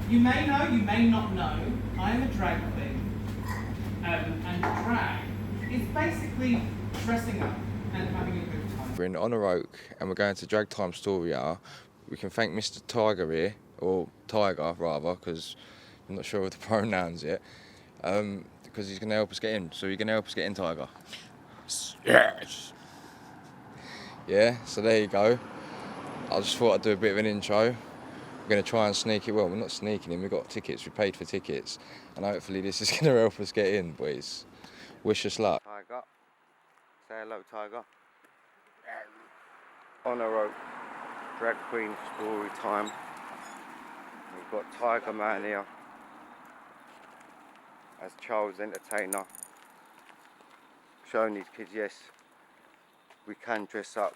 You may know, you may not know, I am a drag queen. And drag is basically dressing up and having a good time. We're in Honour Oak and we're going to Drag Time Story Hour. We can thank Mr. Tiger here, or Tiger rather, because I'm not sure of the pronouns yet, because he's going to help us get in. So you're going to help us get in, Tiger? Yes! Yeah, so there you go. I just thought I'd do a bit of an intro. We're going to try and sneak it. Well, we're not sneaking in, we've got tickets, we paid for tickets. And hopefully this is going to help us get in, boys. Wish us luck. Tiger. Say hello, Tiger. Honour Oak, drag queen story time. We've got Tiger Man here as child's entertainer, showing these kids, yes, we can dress up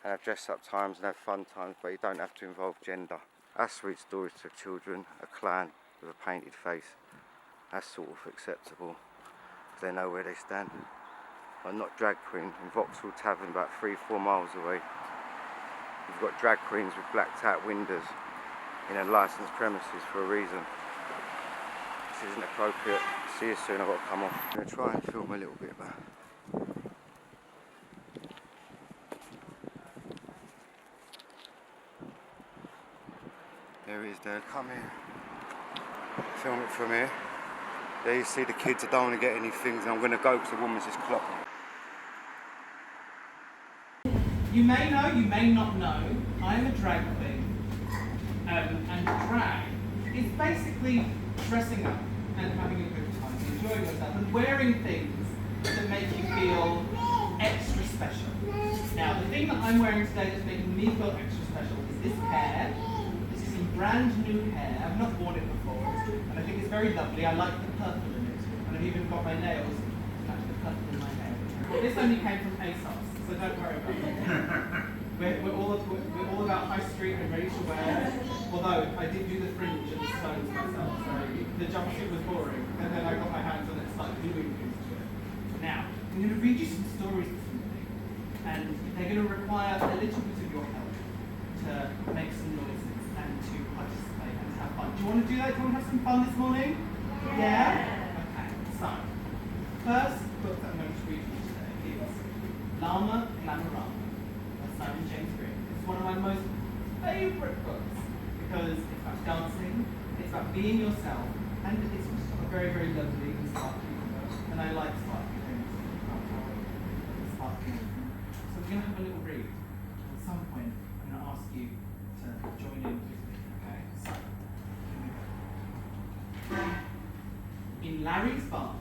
and have dress up times and have fun times, but you don't have to involve gender. That's sweet stories to children, a clown with a painted face. That's sort of acceptable, because they know where they stand. But not drag queen. In Vauxhall Tavern, about 3-4 miles away, we've got drag queens with blacked out windows in a licensed premises for a reason. This isn't appropriate. See you soon, I've got to come off. I'm going to try and film a little bit, man. There he is there, come here. Film it from here. There you see the kids, I don't want to get any things, and I'm going to go because the woman's just clocked me. You may know, you may not know, I am a drag queen. And drag is basically dressing up and having a good time, enjoying yourself, and wearing things that make you feel extra special. Now, the thing that I'm wearing today that's making me feel extra special is this hair. This is some brand new hair. I've not worn it before, and I think it's very lovely. I like the purple in it, and I've even got my nails to match the purple in my hair. Well, this only came from ASOS, so don't worry about it. We're all about high street and ready to wear. Although I did do the fringe and the stones myself, so the jumpsuit was boring, and then I got my hands on it and started doing things to it. Now, I'm going to read you some stories this morning, and they're going to require a little bit of your help to make some noises and to participate and to have fun. Do you want to do that? Do you want to have some fun this morning? Yeah? Okay, so, first book that I'm going to read you today is Llama Glamorama by Simon James Green. It's one of my most favourite books because it's about dancing, it's about being yourself, and it's just a very, very lovely and sparkly book. And I like sparkly things. Sparkly. So we're going to have a little read. At some point, I'm going to ask you to join in with me, okay? So, here we go. In Larry's barn,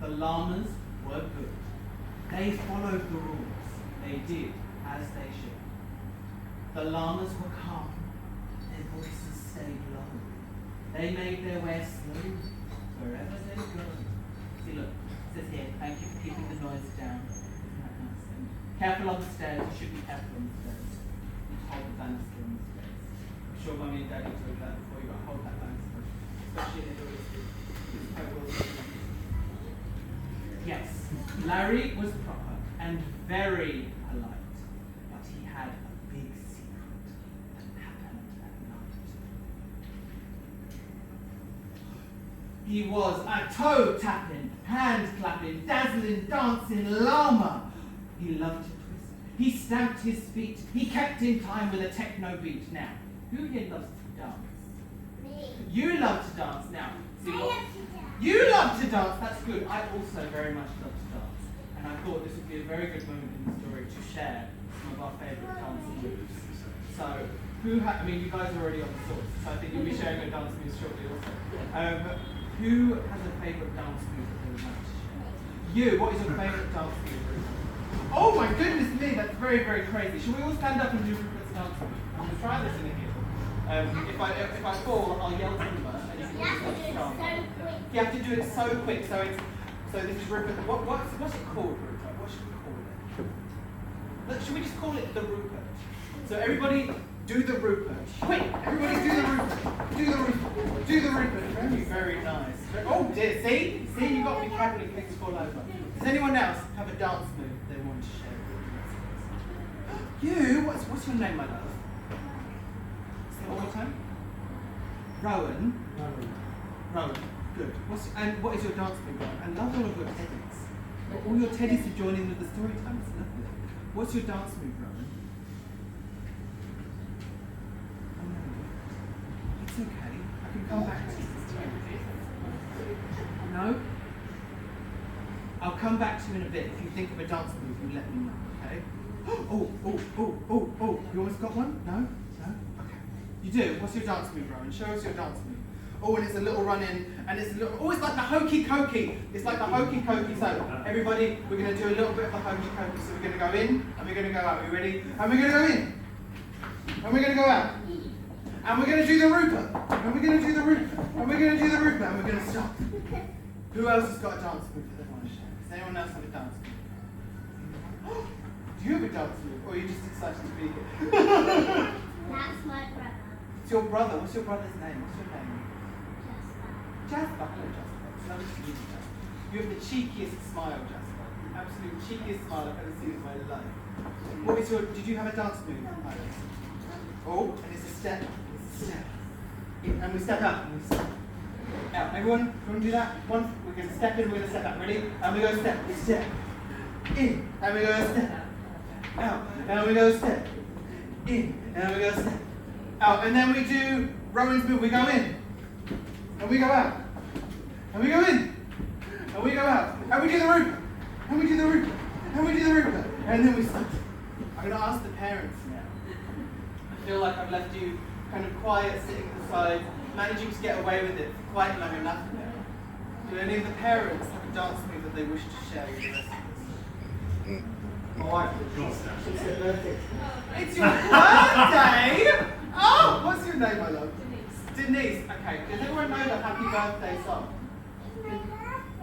the llamas were good. They followed the rules. They did as they should. The llamas were calm. Their voices stayed low. They made their way slowly wherever they go. See, look, it says here, thank you for keeping the noise down. Isn't that nice? And careful on the stairs. You should be careful on the stairs. You hold the banister on the stairs. I'm sure Mummy and Daddy told that before. You got to hold that banister, especially in the doors. Yes, Larry was proper and very polite, but he had a big secret that happened at night. He was a toe-tapping, hand-clapping, dazzling, dancing llama. He loved to twist. He stamped his feet. He kept in time with a techno beat. Now, who here loves to dance? Me. You love to dance. Now, see I what? love to dance. You love to dance, that's good. I also very much love to dance. And I thought this would be a very good moment in the story to share some of our favourite dancing moves. So, I mean, you guys are already on the source, so I think you'll be sharing a dance move shortly also. Who has a favourite dance move that they would like to share? You, what is your favourite dance move? Oh my goodness me, that's very, very crazy. Shall we all stand up and do Rupert's dance move? I'm going to try this in a hill. If I fall, I'll yell timber. You have to do it so quick. So this is Rupert. What's it called, Rupert? What should we call it? Should we just call it the Rupert? So everybody do the Rupert. Quick! Everybody do the Rupert. Do the Rupert. Do the Rupert. Very, very nice. Oh dear, see? See, you got to be careful in case you fall over. Does anyone else have a dance move they want to share with us? You? What's your name, my love? Say it one more time. Rowan. Good. What is your dance move, Rowan? I love all of your teddies. All your teddies to join in with the story time. It's lovely. What's your dance move, Rowan? Oh no. It's okay. I can come back to you. No? I'll come back to you in a bit. If you think of a dance move, you let me know, okay? Oh. You almost got one? No? Okay. You do? What's your dance move, Rowan? Show us your dance move. Oh, and it's a little run in, and it's a little, oh, it's like the hokey cokey. It's like the hokey cokey. So, everybody, we're going to do a little bit of the hokey cokey. So, we're going to go in, and we're going to go out. Are you ready? And we're going to go in, and we're going to go out. And we're going to do the Rooper, and we're going to do the Rooper, and we're going to do the Rooper, and we're going to stop. Who else has got a dance move that they want to share? Does anyone else have a dance move? Do you have a dance move, or are you just excited to be here? That's my brother. It's your brother. What's your brother's name? What's your name? Jasper. Hello, Jasper. It's lovely to meet you, Jasper. You have the cheekiest smile, Jasper. The absolute cheekiest smile I've ever seen in my life. What is your? Did you have a dance move, Alex? Oh, and it's a step. It's a step. And we step out. And we step. Now, everyone, you want to do that? One. We're going to step in. We're going to step out. Ready? And we go step. Step. In. And we go step. Out. And we go step. In. And we go step. Out. And then we do Rowan's move. We go in. And we go out. And we go in. And we go out. And we do the Rooper. And we do the Rooper. And we do the Rooper. And then we stop. I'm going to ask the parents now. I feel like I've left you kind of quiet, sitting at the side, managing to get away with it for quite long enough now. Do any of the parents have a dance move that they wish to share with the rest of us? My wife did. It's her birthday. It's your birthday? Oh, what's your name, my love? Denise. Okay, does everyone know the happy birthday song?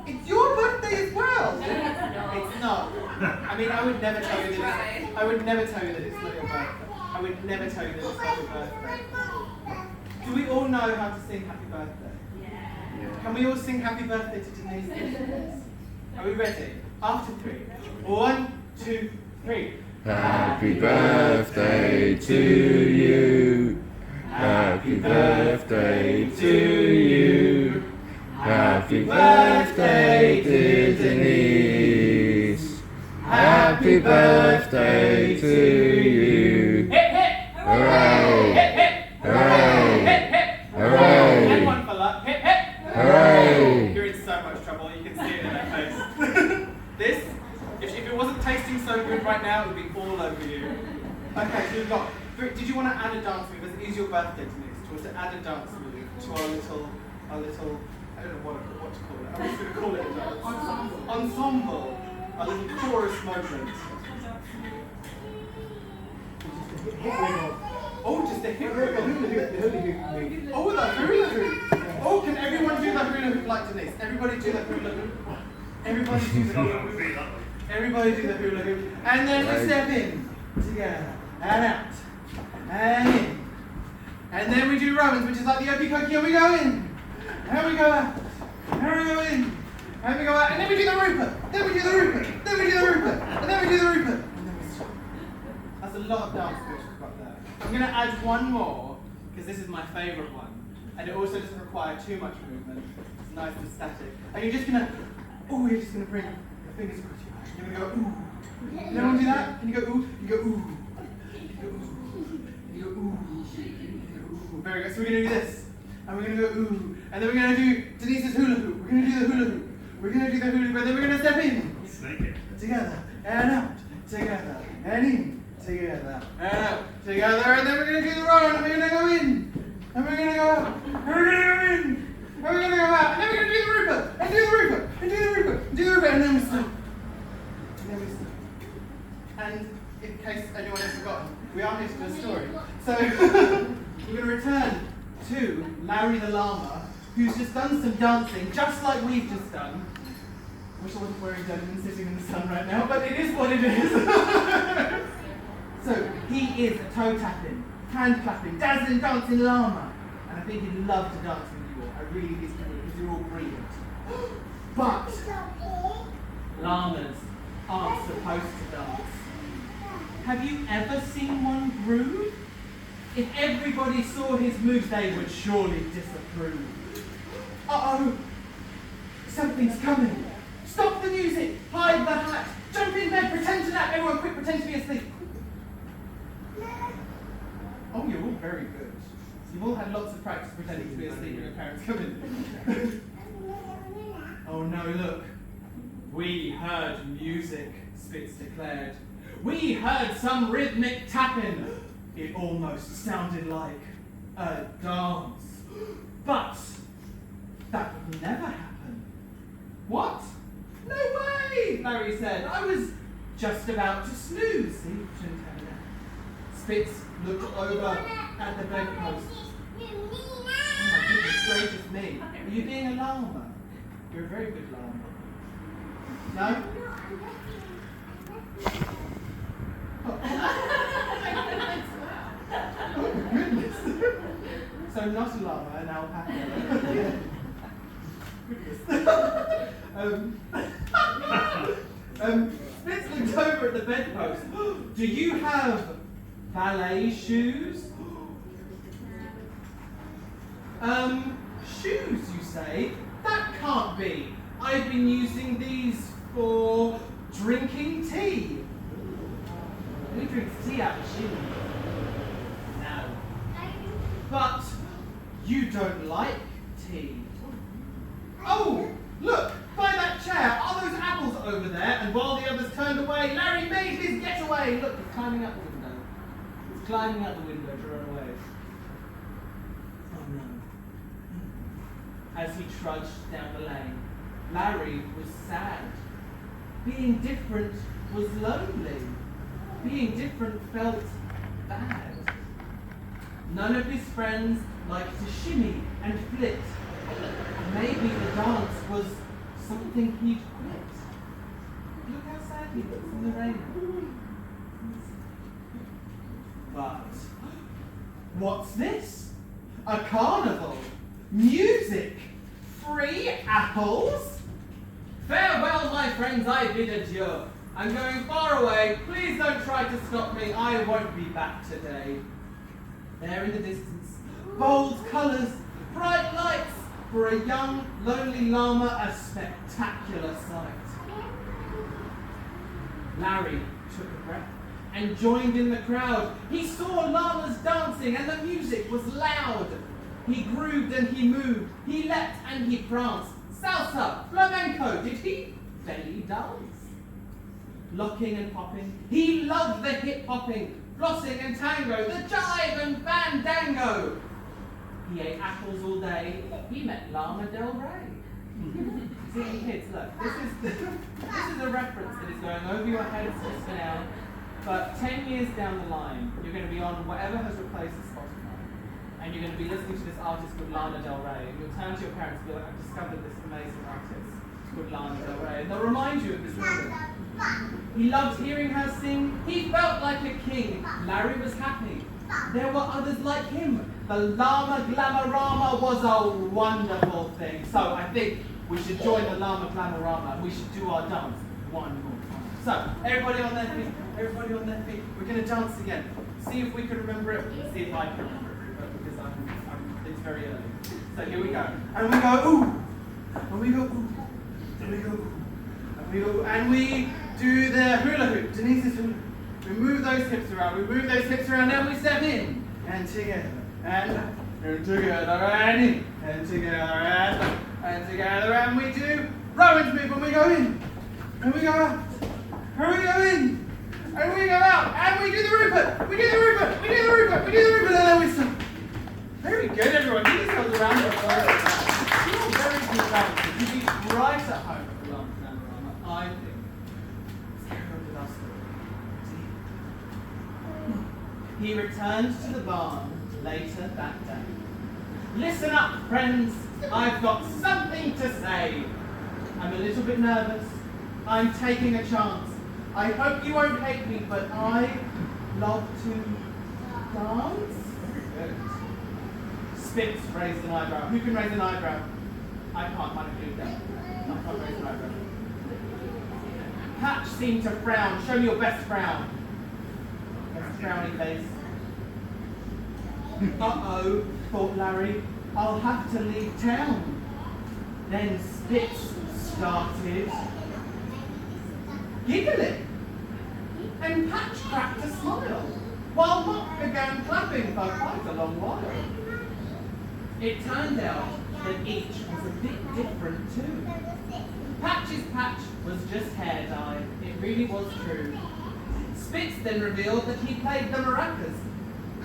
It's your birthday as well. It's not. I mean, I would never tell you that. I would never tell you that it's not your birthday. I would never tell you that it's not your birthday. Do we all know how to sing happy birthday? Yeah. Can we all sing happy birthday to Denise? Are we ready? After 3. 1, 2, 3. Happy birthday to you. Happy birthday to you. Happy birthday, dear Denise. Happy birthday to you. Hip hip! Hooray! Hip hip! Hooray! Hip hip! Hooray! And one for luck. Hip hip! Hooray! You're in so much trouble. You can see it in their face. This, if it wasn't tasting so good right now, it would be all over you. Okay, so we've got. Did you want to add a dance move? It is your birthday, Denise. Do you want to add a dance move to our little, I don't know what to call it. I'm just going to call it a dance. Ensemble. A little chorus moment. Oh, just a hip wiggle. Oh, the hula hoop. Oh, can everyone do the hula hoop like Denise? Everybody do the hula hoop. Everybody do the hula hoop. Everybody do the hula hoop. And then we step in together and out and in. And then we do Romans, which is like the okey cokey, and we go in. And we go out. And we go in. And we go out. And then we do the Rooper. Then we do the Rooper. Then we do the Rooper. And then we do the Rooper. And then we stop. That's a lot of dance moves we've got there. I'm going to add one more, because this is my favourite one. And it also doesn't require too much movement. It's nice and static. And you're just going to, you're just going to bring your fingers across your eyes. You're going to go, ooh. Can anyone do that? Can you go, ooh? You go, ooh. You go, ooh. You go, ooh. Very good. So we're going to do this. And we're going to go, ooh. And then we're going to do Denise's hula hoop. We're going to do the hula hoop. We're going to do the hula hoop. And then we're going to step in. Snake it. Together. And out. Together. And in. Together. And out. Together. And then we're going to do the roll. And we're going to go in. And we're going to go out. And we're going to go in. And we're going to go out. And then we're going to do the Rooper. And do the Rooper. And do the Rooper. And do the Rooper. And then we stop. And then we stop. And in case anyone has forgotten, we are here to do a story. So we're going to return to Larry the Llama, who's just done some dancing, just like we've just done. I wish I wasn't wearing denim and sitting in the sun right now, but it is what it is. So he is a toe tapping, hand clapping, dazzling, dancing llama, and I think he'd love to dance with you all. I really think he would, because you're all brilliant. But llamas aren't supposed to dance. Have you ever seen one groove? If everybody saw his moves, they would surely disapprove. Uh-oh! Something's coming! Stop the music! Hide the hat! Jump in bed! Pretend to nap! Everyone quick, pretend to be asleep! Oh, you're all very good. You've all had lots of practice pretending to be asleep when your parents come in. Oh no, look. We heard music, Spitz declared. We heard some rhythmic tapping. It almost sounded like a dance. But that would never happen. What? No way, Larry said. I was just about to snooze. See, shouldn't have that. Spitz looked over at the bedpost. Oh my goodness gracious me. Are you being a llama? You're a very good llama. No? Oh my goodness. So not a llama, an alpaca. Spitz looked over at the bedpost. Do you have ballet shoes? Shoes, you say? That can't be. I've been using these for drinking tea. Who drinks tea out of shoes? No. But you don't like tea. Oh, look, by that chair, are those apples over there? And while the others turned away, Larry made his getaway. Look, he's climbing out the window. He's climbing out the window to run away. Oh no. As he trudged down the lane, Larry was sad. Being different was lonely. Being different felt bad. None of his friends liked to shimmy and flit. Maybe the dance was something he'd quit. Look how sad he looks in the rain. But what's this? A carnival? Music? Free apples? Farewell, my friends, I bid adieu. I'm going far away. Please don't try to stop me. I won't be back today. There in the distance, bold colours, bright lights. For a young, lonely llama, a spectacular sight. Larry took a breath and joined in the crowd. He saw llamas dancing and the music was loud. He grooved and he moved. He leapt and he pranced. Salsa, flamenco, did he belly dance? Locking and popping, he loved the hip-hopping, flossing and tango, the jive and fandango. He ate apples all day. He met Llama Del Rey. See, kids, look, this is a reference that is going over your heads just for now. But 10 years down the line, you're going to be on whatever has replaced Spotify, and you're going to be listening to this artist called Lana Del Rey, and you'll turn to your parents and be like, I've discovered this amazing artist called Lana Del Rey, and they'll remind you of this woman. He loved hearing her sing. He felt like a king. Larry was happy. There were others like him. The Llama Glamorama was a wonderful thing. So I think we should join the Llama Glamorama and we should do our dance one more time. So everybody on their feet, everybody on their feet. We're going to dance again. See if we can remember it. See if I can remember it, because it's very early. So here we go. And we go, ooh. And we go, ooh. And we go, ooh. And we go, and we do the hula hoop. Denise's hula hoop. We move those hips around. We move those hips around. Then we step in and together. And together and in, and together and together, and we do Rowan's move when we go in, and we go out, and we go in, and we go out, and we do the Rupert, we do the Rupert, we do the Rupert, we do the Rupert, and then we stop. Very good, everyone. Give yourselves a round of applause. You're all very good dancers. You'd be right at home at the London Panorama, I think. Let's carry on with our story. He returned to the barn later that day. Listen up, friends. I've got something to say. I'm a little bit nervous. I'm taking a chance. I hope you won't hate me, but I love to dance. Very good. Spitz raised an eyebrow. Who can raise an eyebrow? I can't. Mine are glued down. I can't raise an eyebrow. Patch seemed to frown. Show me your best frown. Best frowny face. Uh-oh, thought Larry, I'll have to leave town. Then Spitz started giggling, and Patch cracked a smile, while Mop began clapping for quite a long while. It turned out that each was a bit different too. Patch's patch was just hair dye, it really was true. Spitz then revealed that he played the maracas,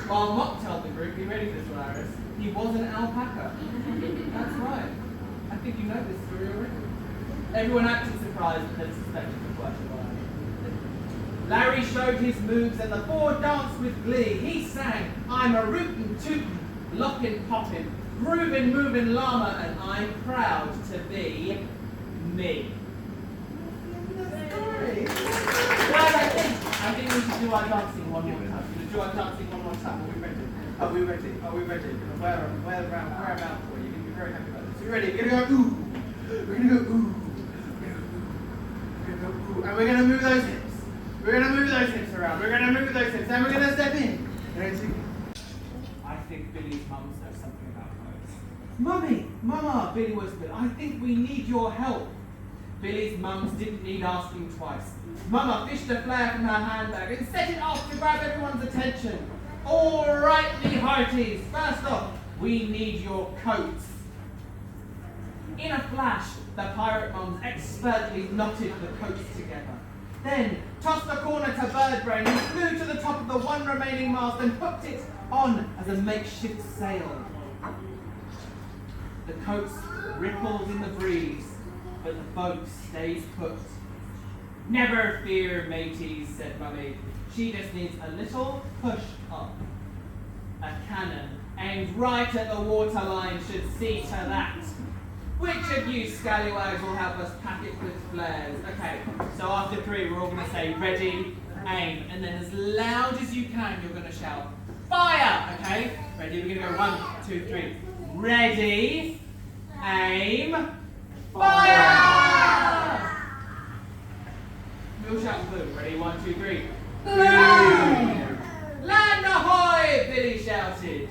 while Mop told the group, you ready for this, Laris? He was an alpaca. That's right. I think you know this story already. Everyone acted surprised but then suspected the quite a while. Larry showed his moves and the four danced with glee. He sang, I'm a rootin' tootin', lockin' poppin', groovin' movin' llama, and I'm proud to be me. Sorry. Well, I think we should do our dancing one more time. Should we do our dancing one more time? Are we ready? Are we ready? Are we ready? Gonna wear around for you. You're gonna be very happy about this. You ready? We're gonna go ooh. We're gonna go ooh. We're gonna go ooh. And we're gonna move those hips. We're gonna move those hips around. We're gonna move those hips. And we're gonna step in. I think Billy's mums know something about boats. Mummy! Mama! Billy whispered. I think we need your help. Billy's mums didn't need asking twice. Mama fished a flare from her handbag and set it off to grab everyone's attention. All right, me hearties. First off, we need your coats. In a flash, the pirate mums expertly knotted the coats together. Then tossed the corner to Birdbrain and flew to the top of the one remaining mast and hooked it on as a makeshift sail. The coats rippled in the breeze, but the boat stays put. Never fear, mateys, said Mummy. She just needs a little push up. A cannon aimed right at the waterline should see to that. Which of you scallywags will help us pack it with flares? Okay, so after three, we're all going to say ready, aim, and then as loud as you can, you're going to shout fire. Okay, ready? We're going to go 1, 2, 3. Ready, aim, fire! We'll shout boom. Ready? 1, 2, 3. Boom! Land ahoy! Billy shouted.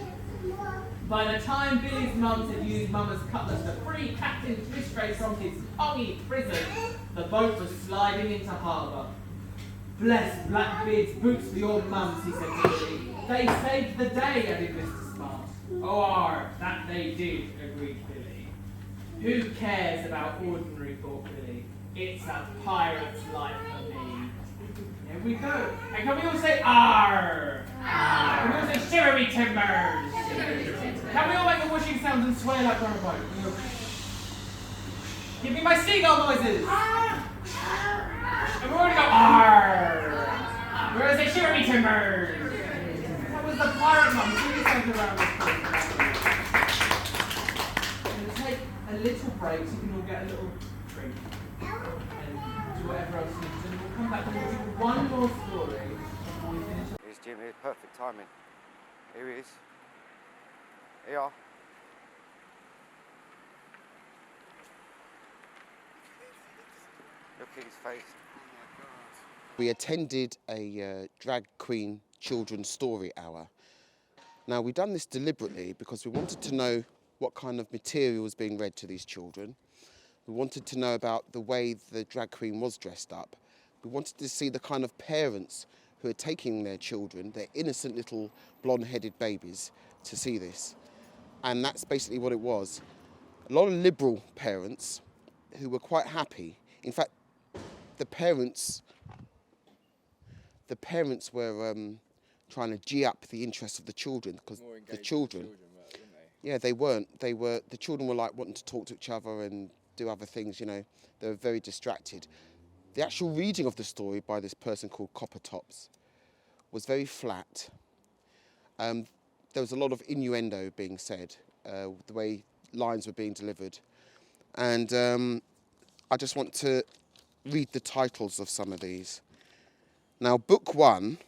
By the time Billy's mums had used Mama's cutlass to free Captain Twistray from his pongy prison, the boat was sliding into harbour. Bless Blackbeard's boots for your mums, he said to Billy. They saved the day, added Mr. Smart. Oh, that they did, agreed Billy. Who cares about ordinary, thought Billy. It's a pirate's life for me. Here we go. And can we all say arr? Arr. Can we all say shiver me timbers? Can we all make the whooshing sounds and swear like we're on a boat? Give me my seagull noises. And we're going to go arr. We're going to say shiver me timbers. That was the pirate mum. See yourself around this place. We're going to take a little break so you can all get a little drink. And do whatever else you need. And we'll come back and we'll do one more story before we finish. Here's Jimmy, perfect timing. Here he is. Here you are. Look at his face. We attended a drag queen children's story hour. Now, we've done this deliberately because we wanted to know what kind of material was being read to these children. We wanted to know about the way the drag queen was dressed up. We wanted to see the kind of parents who are taking their children, their innocent little blonde-headed babies, to see this. And that's basically what it was. A lot of liberal parents who were quite happy. In fact, the parents were trying to gee up the interest of the children because the children, yeah, they weren't. The children were like wanting to talk to each other and do other things. You know, they were very distracted. The actual reading of the story by this person called Coppertops was very flat. There was a lot of innuendo being said, the way lines were being delivered. And I just want to read the titles of some of these. Now, book one,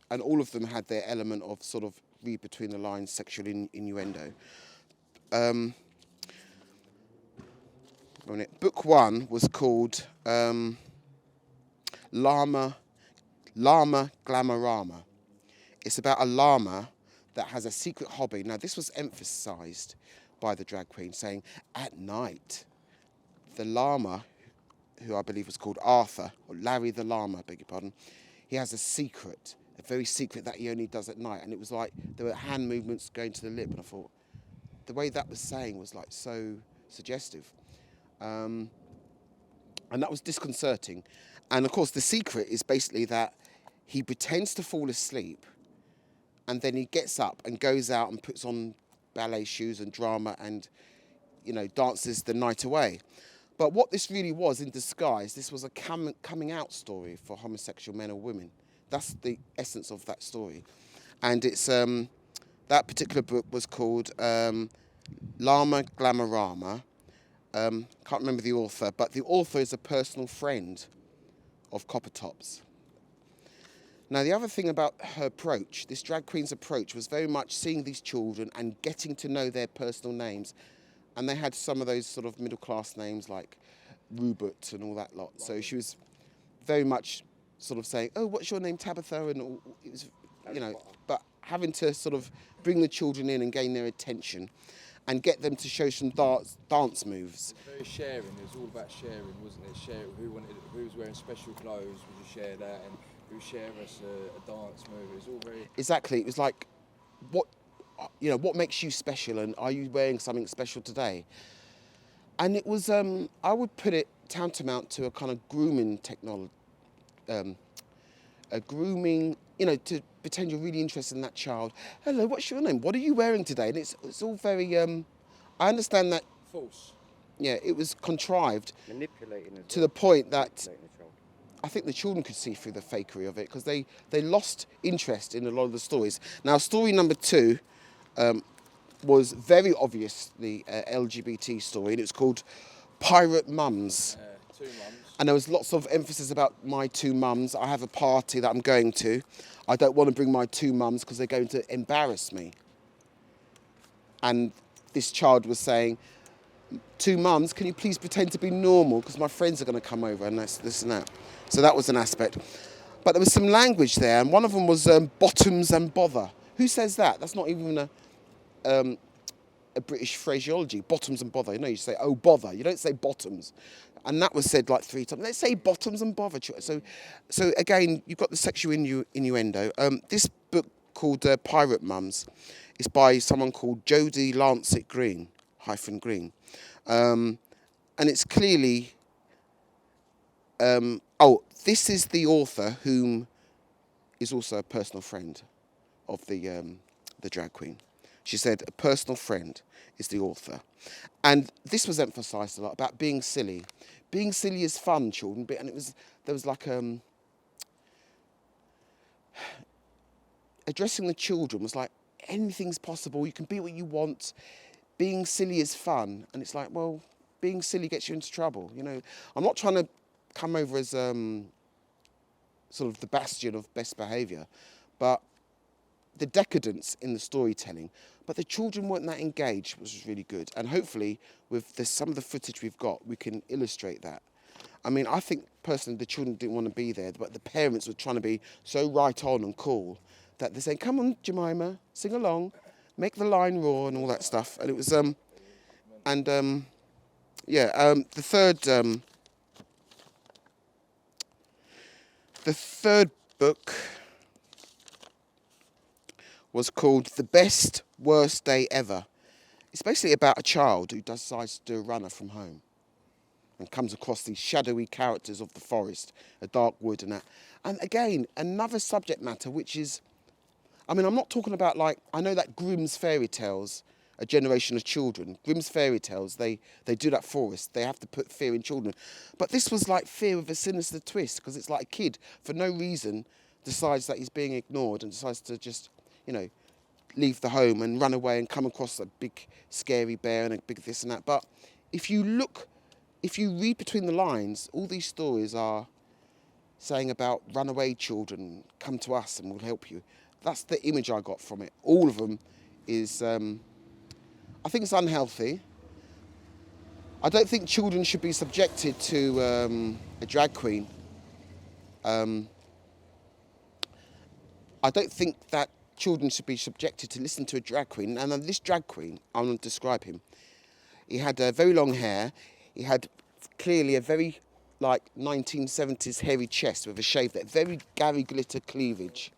and all of them had their element of sort of read between the lines, sexual innuendo. Book one was called Llama Glamorama. It's about a llama that has a secret hobby. Now, this was emphasised by the drag queen, saying at night, the llama, who I believe was called Arthur, or Larry the llama, I beg your pardon, he has a secret, a very secret that he only does at night. And it was like there were hand movements going to the lip, and I thought the way that was saying was like so suggestive. And that was disconcerting. And of course, the secret is basically that he pretends to fall asleep, and then he gets up and goes out and puts on ballet shoes and drama and, you know, dances the night away. But what this really was in disguise, this was a coming out story for homosexual men or women. That's the essence of that story. And it's that particular book was called Llama Glamorama. Can't remember the author, but the author is a personal friend of Coppertop's. Now, the other thing about her approach, this drag queen's approach, was very much seeing these children and getting to know their personal names. And they had some of those sort of middle-class names like Rupert and all that lot. So she was very much sort of saying, oh, what's your name, Tabitha? And all, it was, you know, but having to sort of bring the children in and gain their attention and get them to show some dance moves. Very sharing. It was all about sharing, wasn't it? Share who was wearing special clothes. Would you share that? And who share us a dance move? It was all very exactly. It was like, what makes you special, and are you wearing something special today? And it was, I would put it tantamount to a kind of grooming technology, a grooming, you know, to pretend you're really interested in that child. Hello, what's your name? What are you wearing today? And it's all very, I understand that. false. Yeah, it was contrived. Manipulating as to well. the point that Manipulating the child. I think the children could see through the fakery of it, because they lost interest in a lot of the stories. Now, story number 2 was very obviously an LGBT story, and it was called Pirate Mums. 2 mums. And there was lots of emphasis about my 2 mums. I have a party that I'm going to. I don't want to bring my 2 mums because they're going to embarrass me. And this child was saying, 2 mums, can you please pretend to be normal, because my friends are going to come over and this and that. So that was an aspect. But there was some language there, and one of them was bottoms and bother. Who says that? That's not even a British phraseology, bottoms and bother. You know, you say, oh, bother. You don't say bottoms. And that was said like 3 times. Let's say bottoms and bother. So again, you've got the sexual innuendo. This book called Pirate Mums is by someone called Jodie Lancet Green, -Green. And it's clearly... this is the author, whom is also a personal friend of the drag queen. She said a personal friend is the author. And this was emphasised a lot about being silly. Being silly is fun, children. And there was like addressing the children was like, anything's possible. You can be what you want. Being silly is fun. And it's like, well, being silly gets you into trouble. You know, I'm not trying to come over as sort of the bastion of best behaviour, but the decadence in the storytelling. But the children weren't that engaged, which was really good. And hopefully, with some of the footage we've got, we can illustrate that. I mean, I think personally the children didn't want to be there, but the parents were trying to be so right on and cool that they're saying, come on, Jemima, sing along, make the line roar and all that stuff. And it was, the third book was called The Best Worst Day Ever. It's basically about a child who decides to do a runner from home and comes across these shadowy characters of the forest, a dark wood and that. And again, another subject matter which is, I mean, I'm not talking about like, I know that Grimm's fairy tales, a generation of children. Grimm's fairy tales, they do that for us. They have to put fear in children. But this was like fear with a sinister twist, because it's like a kid, for no reason, decides that he's being ignored and decides to just, you know, leave the home and run away and come across a big scary bear and a big this and that. But if you read between the lines, all these stories are saying about runaway children, come to us and we'll help you. That's the image I got from it. All of them is, I think it's unhealthy. I don't think children should be subjected to a drag queen. I don't think that children should be subjected to listen to a drag queen. And then this drag queen, I'm going to describe him. He had very long hair. He had clearly a very, like, 1970s hairy chest with a shaved head, very Gary Glitter cleavage.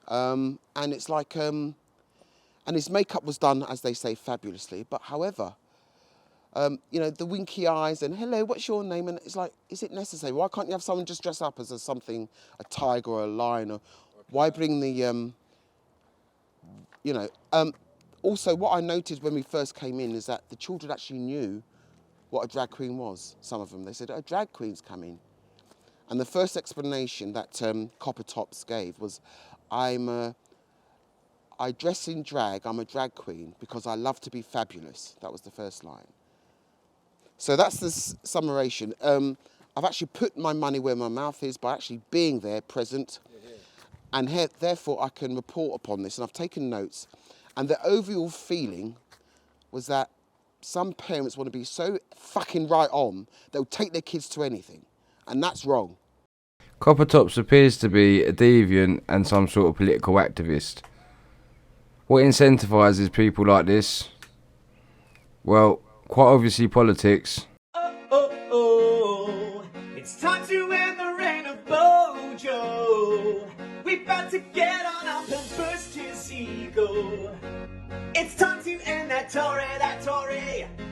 And it's like, and his makeup was done, as they say, fabulously. But however, you know, the winky eyes and, hello, what's your name? And it's like, is it necessary? Why can't you have someone just dress up as something, a tiger or a lion? Or why bring the, you know. Also, what I noticed when we first came in is that the children actually knew what a drag queen was, some of them. They said, oh, drag queen's coming. And the first explanation that Copper Tops gave was, I dress in drag, I'm a drag queen, because I love to be fabulous. That was the first line. So that's the summation. I've actually put my money where my mouth is by actually being there, present, and therefore I can report upon this, and I've taken notes. And the overall feeling was that some parents want to be so fucking right on, they'll take their kids to anything. And that's wrong. Copper Tops appears to be a deviant and some sort of political activist. What incentivises people like this? Well, quite obviously politics. Oh, it's time to end the reign of Bojo. We're about to get on up and burst his ego. It's time to end that Tory,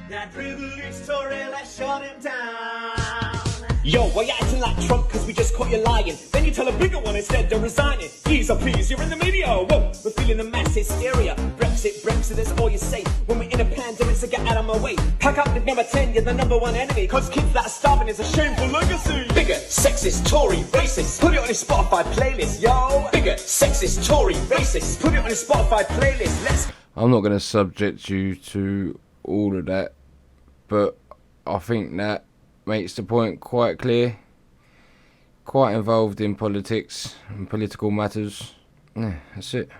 that privileged Tory, let's shut him down. Yo, why you acting like Trump cause we just caught you lying? Then you tell a bigger one instead they're resigning. Please, oh please, you're in the media. Whoa, we're feeling the mass hysteria. Brexit, that's all you say. When we're in a pandemic, so get out of my way. Pack up with number 10, you're the number one enemy. Cause kids that are starving is a shameful legacy. Bigger, sexist, Tory, racist. Put it on his Spotify playlist, yo. Bigger, sexist, Tory, racist. Put it on his Spotify playlist, let's... I'm not going to subject you to all of that, but I think that makes the point quite clear. Quite involved in politics and political matters. Yeah, that's it.